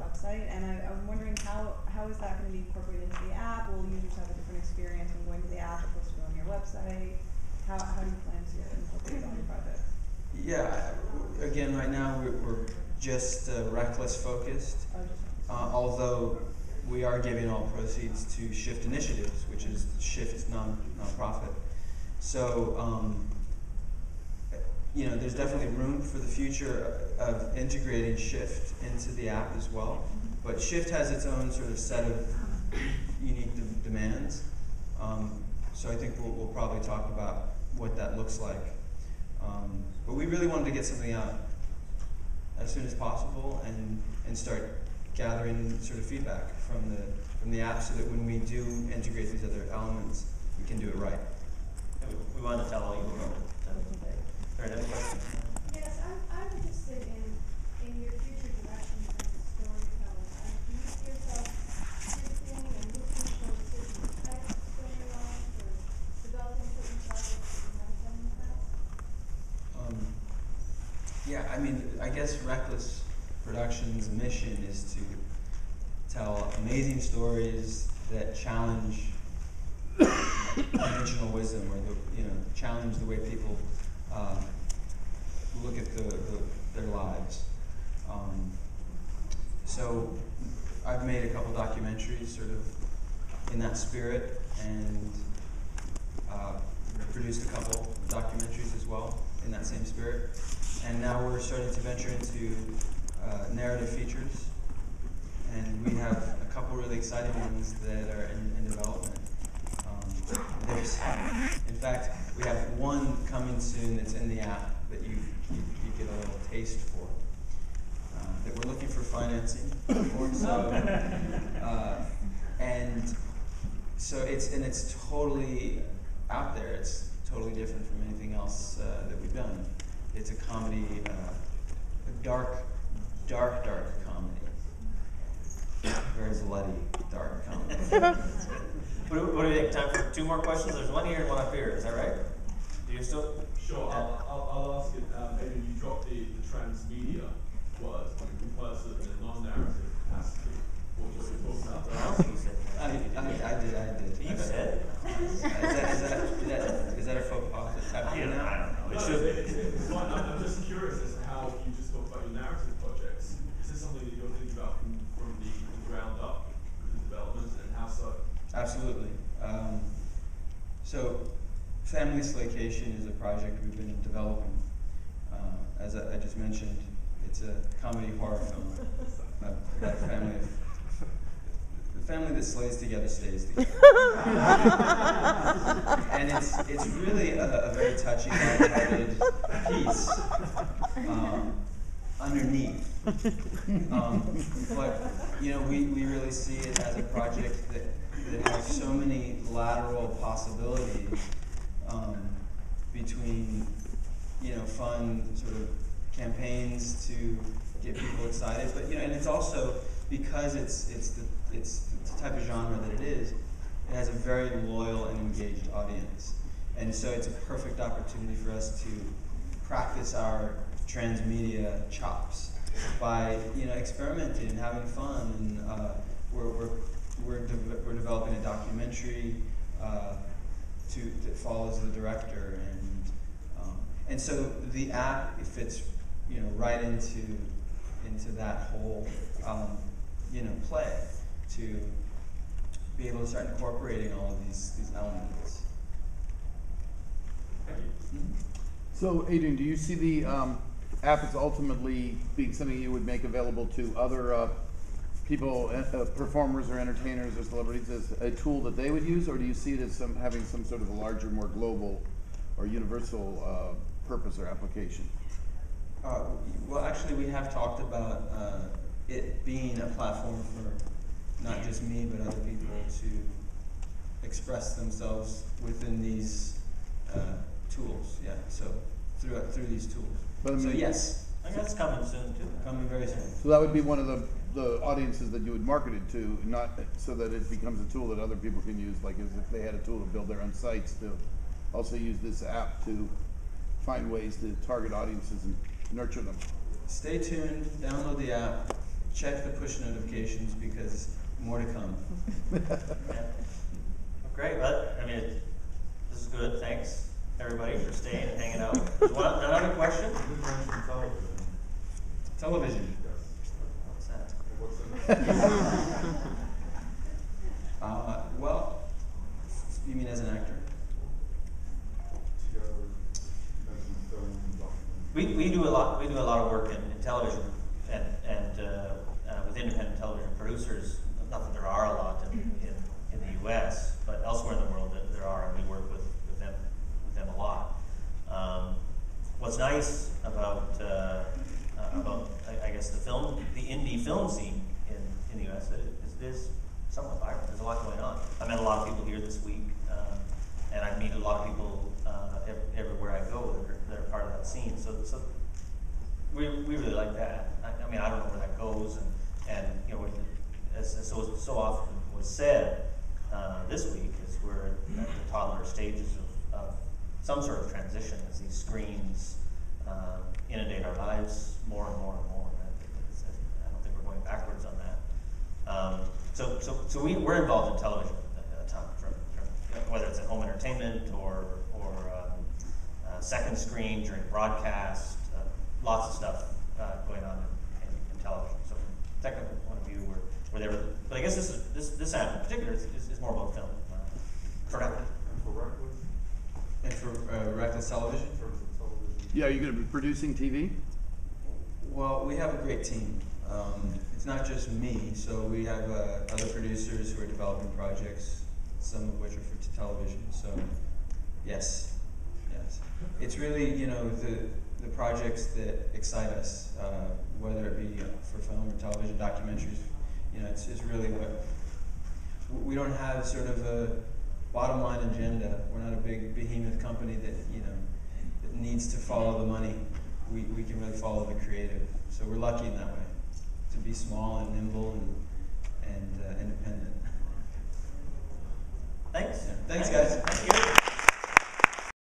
website, and I'm wondering how is that going to be incorporated into the app? Will users have a different experience when going to the app opposed to on your website? How do you plan to incorporate it on your project? Yeah, again, right now we're just Reckless focused, although we are giving all proceeds to Shift Initiatives, which is Shift's nonprofit. So, you know, there's definitely room for the future of integrating Shift into the app as well. But Shift has its own sort of set of unique demands. So I think we'll probably talk about what that looks like. But we really wanted to get something out as soon as possible and start gathering sort of feedback from the app, so that when we do integrate these other elements, we can do it right. We want to tell all you about it. Are there any questions? Yes, I'm interested in your future directions as a storyteller. Do you see yourself shifting and looking for certain types of storylines or developing certain projects that you haven't done in the past? Yeah, I mean, I guess Reckless Productions' mission is to tell amazing stories that challenge conventional wisdom, or challenge the way people look at their lives. So I've made a couple documentaries sort of in that spirit, and produced a couple documentaries as well in that same spirit. And now we're starting to venture into narrative features, and we have a couple really exciting ones that are in development. In fact, we have one coming soon that's in the app that you get a little taste for, that we're looking for financing for. And so it's totally out there. It's totally different from anything else that we've done. It's a comedy, a dark comedy. Very bloody, dark comedy. What do we think? Time for two more questions? There's one here and one up here. Is that right? Do you still? Sure. I'll ask it. Maybe you dropped the transmedia word because the non-narrative capacity. What you're talking about. I did. You said. Is that a faux pas? I don't know. It should. I'm just curious as to how you just talked about your narrative projects. Is this something that you're thinking about from the ground up with the development, and how so? Absolutely. So, Family Slaycation is a project we've been developing. As I just mentioned, it's a comedy horror film about the family that slays together stays together. And it's really a very touchy, lighthearted piece underneath. But we really see it as a project that has so many lateral possibilities between fun sort of campaigns to get people excited, but and it's also, because it's the type of genre that it is, it has a very loyal and engaged audience, and so it's a perfect opportunity for us to practice our transmedia chops by experimenting and having fun, and we're developing a documentary that follows the director, and so the app fits right into that whole play, to be able to start incorporating all of these elements. So, Adrian, do you see the app as ultimately being something you would make available to other people, performers or entertainers or celebrities, as a tool that they would use, or do you see it as having some sort of a larger, more global or universal purpose or application? Well, actually, we have talked about it being a platform for not just me, but other people to express themselves within these tools. Yeah, so through these tools. But, so yes, I think that's coming soon too. Coming very soon. So that would be one of the audiences that you would market it to, not so that it becomes a tool that other people can use, like as if they had a tool to build their own sites, to also use this app to find ways to target audiences and nurture them. Stay tuned, download the app, check the push notifications because more to come. Yeah. Great, well, I mean, this is good, thanks, everybody, for staying and hanging out. Another question? You did mention television. Television. What's that? What's it? Well, you mean as an actor? We do a lot of work in television and with independent television producers. Not that there are a lot in the U.S., but elsewhere in the world there are, and we work with them a lot. What's nice about I guess the indie film scene in the U.S. is somewhat vibrant. There's a lot going on. I met a lot of people here this week, and I meet a lot of people everywhere I go that are part of that scene. So we really like that. I mean, I don't know where that goes, and you know, as so often was said this week, is we're at the toddler stages of some sort of transition as these screens inundate our lives more and more and more. I don't think we're going backwards on that. So we're involved in television a ton, from whether it's at home entertainment or second screen during broadcast, lots of stuff going on in television. So from a technical point of view, we're there. But I guess this ad in particular is more about film. Correct. And for Reckless? And for Reckless Television? In terms of television? Yeah, are you going to be producing TV? Well, we have a great team. It's not just me, so we have other producers who are developing projects, some of which are for television. So, yes. It's really, you know, the projects that excite us, whether it be for film or television, documentaries. You know, it's really what we don't have sort of a bottom line agenda. We're not a big behemoth company that that needs to follow the money. We can really follow the creative. So we're lucky in that way to be small and nimble and independent. Thanks. Yeah. Thanks, guys.